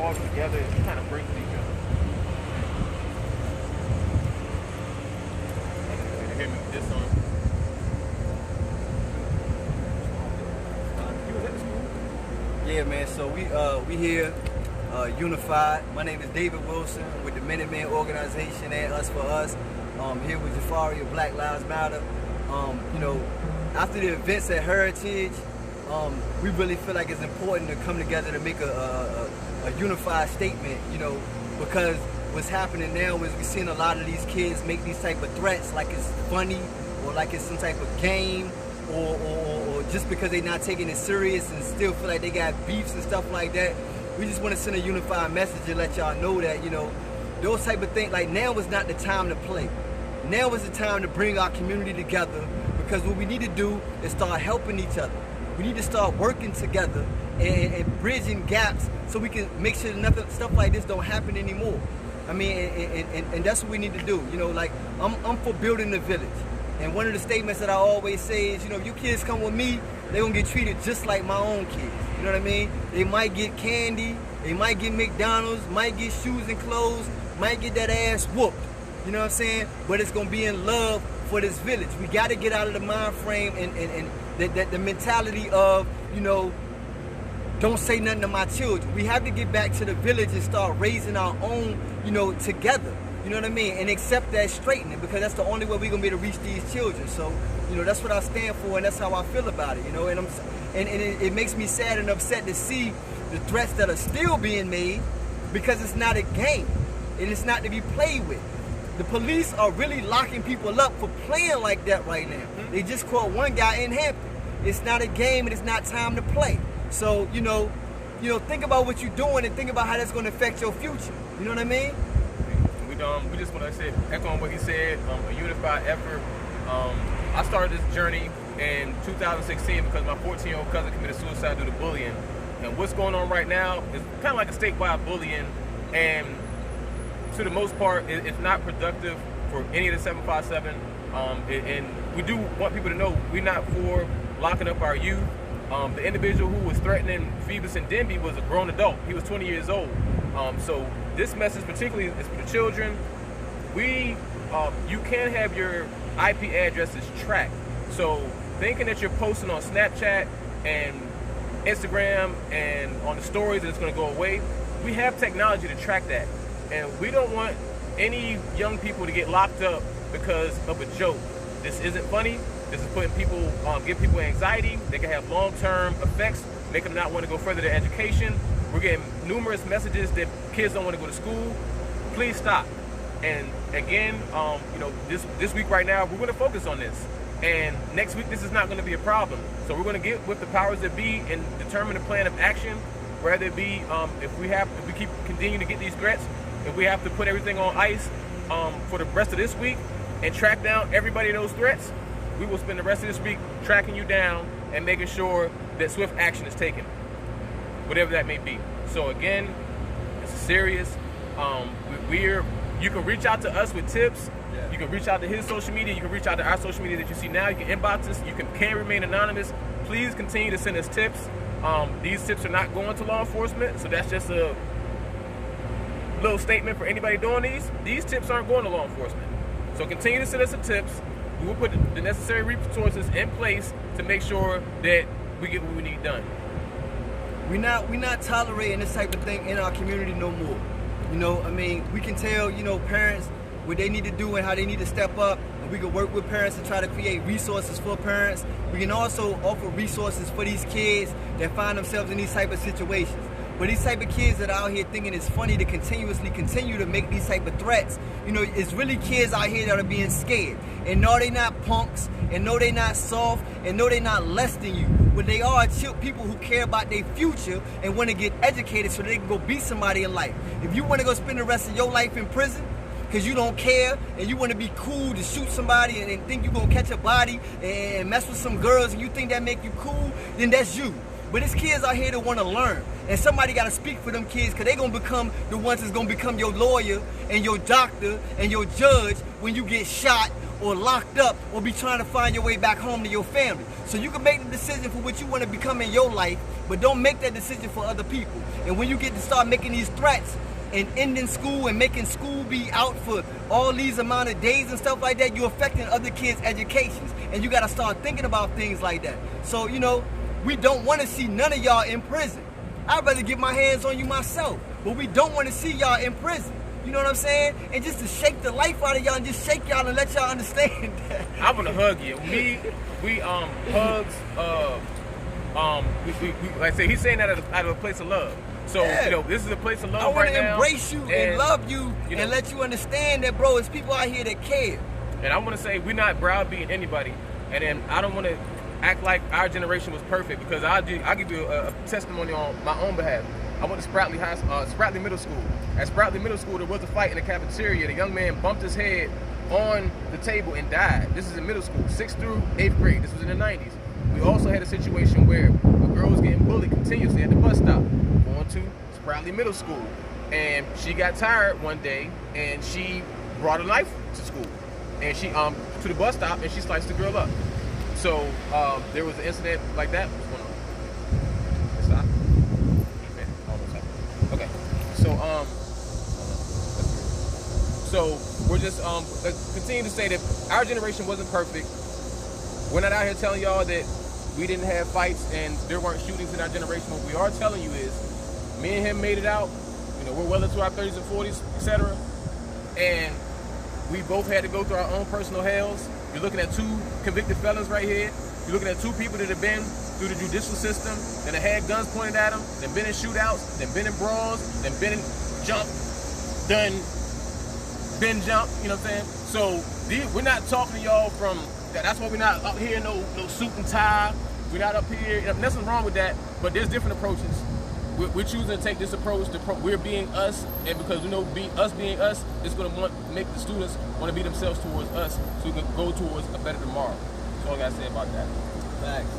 all together and kind of bridge each other. Hear me with this on. Yeah, man. So we here, unified. My name is David Wilson with the Minutemen organization and Us for Us. Here with Jafari of Black Lives Matter. You know, after the events at Heritage, we really feel like it's important to come together to make a unified statement. You know, because what's happening now is we're seeing a lot of these kids make these type of threats like it's funny or like it's some type of game. Or just because they're not taking it serious and still feel like they got beefs and stuff like that. We just want to send a unified message and let y'all know that, you know, those type of things, like now is not the time to play. Now is the time to bring our community together, because what we need to do is start helping each other. We need to start working together and bridging gaps so we can make sure that stuff like this don't happen anymore. I mean, and that's what we need to do. You know, like I'm for building the village. And one of the statements that I always say is, you know, if your kids come with me, they're going to get treated just like my own kids. You know what I mean? They might get candy, they might get McDonald's, might get shoes and clothes, might get that ass whooped. You know what I'm saying? But it's going to be in love for this village. We got to get out of the mind frame and the mentality of, you know, don't say nothing to my children. We have to get back to the village and start raising our own, you know, together. You know what I mean? And accept that straightening, because that's the only way we're gonna be able to reach these children. So, you know, that's what I stand for, and that's how I feel about it. You know, and it makes me sad and upset to see the threats that are still being made, because it's not a game and it's not to be played with. The police are really locking people up for playing like that right now. They just caught one guy in Hampton. It's not a game and it's not time to play. So, you know, think about what you're doing and think about how that's gonna affect your future. You know what I mean? We just want to say, echoing what he said, a unified effort. I started this journey in 2016 because my 14-year-old cousin committed suicide due to bullying. And what's going on right now is kind of like a statewide bullying, and to the most part, it's not productive for any of the 757. And we do want people to know we're not for locking up our youth. The individual who was threatening Phoebus and Denby was a grown adult. He was 20 years old. So this message particularly is for the children. You can have your IP addresses tracked. So thinking that you're posting on Snapchat and Instagram and on the stories that it's going to go away, we have technology to track that. And we don't want any young people to get locked up because of a joke. This isn't funny. This is putting people, give people anxiety. They can have long-term effects, make them not want to go further their education. We're getting numerous messages that kids don't want to go to school. Please stop. And again, you know, this week right now, we're going to focus on this. And next week, this is not going to be a problem. So we're going to get with the powers that be and determine a plan of action, whether it be if we keep continuing to get these threats, if we have to put everything on ice for the rest of this week and track down everybody those threats, we will spend the rest of this week tracking you down and making sure that swift action is taken, whatever that may be. So again, it's serious. You can reach out to us with tips. Yeah. You can reach out to his social media. You can reach out to our social media that you see now. You can inbox us. You can remain anonymous. Please continue to send us tips. These tips are not going to law enforcement, so that's just a little statement for anybody doing these. These tips aren't going to law enforcement. So continue to send us the tips. We will put the necessary resources in place to make sure that we get what we need done. We're not tolerating this type of thing in our community no more. You know, I mean, we can tell, you know, parents what they need to do and how they need to step up, and we can work with parents to try to create resources for parents. We can also offer resources for these kids that find themselves in these type of situations. But these type of kids that are out here thinking it's funny to continuously continue to make these type of threats, you know, it's really kids out here that are being scared. And no, they not punks, and no, they not soft, and no, they not less than you. But they are people who care about their future and want to get educated so they can go beat somebody in life. If you want to go spend the rest of your life in prison because you don't care and you want to be cool to shoot somebody and think you're going to catch a body and mess with some girls and you think that make you cool, then that's you. But it's kids out here that want to learn. And somebody got to speak for them kids, because they're going to become the ones that's going to become your lawyer and your doctor and your judge when you get shot or locked up or be trying to find your way back home to your family. So you can make the decision for what you want to become in your life but don't make that decision for other people. And when you get to start making these threats and ending school and making school be out for all these amount of days and stuff like that, you're affecting other kids' educations. And you gotta start thinking about things like that. So, you know, we don't wanna see none of y'all in prison. I'd rather get my hands on you myself, but we don't wanna see y'all in prison. You know what I'm saying? And just to shake the life out of y'all and just shake y'all and let y'all understand that. I wanna hug you. We hugs, we like I say, he's saying that out of a place of love. So, Yeah. you know, this is a place of love I want right to now. embrace you and love you, you know, and let you understand that, bro, it's people out here that care. And I want to say we're not browbeating anybody. And then I don't want to act like our generation was perfect, because I'll give you a testimony on my own behalf. I went to Spratly Middle School. At Spratly Middle School, there was a fight in the cafeteria. The young man bumped his head on the table and died. This is in middle school, 6th through 8th grade. This was in the 90s. We also had a situation where a girl was getting bullied continuously at the bus stop, going to Spratly Middle School. And she got tired one day, and she brought a knife to school. And she to the bus stop, and she sliced the girl up. So there was an incident like that. What's going on? Stop. Man, almost happened. Okay. So we're just continue to say that our generation wasn't perfect. We're not out here telling y'all that we didn't have fights and there weren't shootings in our generation. What we are telling you is, me and him made it out. You know, we're well into our 30s and 40s, etc. And we both had to go through our own personal hells. You're looking at 2 convicted felons right here. You're looking at 2 people that have been through the judicial system, that have had guns pointed at them, that been in shootouts, that been in brawls, that been in been jump, you know what I'm saying? So we're not talking to y'all from, that's why we're not up here, no suit and tie. We're not up here, you know, nothing wrong with that, but there's different approaches. We're choosing to take this approach. We're being us, and because we know us being us is going to make the students want to be themselves towards us, so we can go towards a better tomorrow. That's all I got to say about that. Thanks.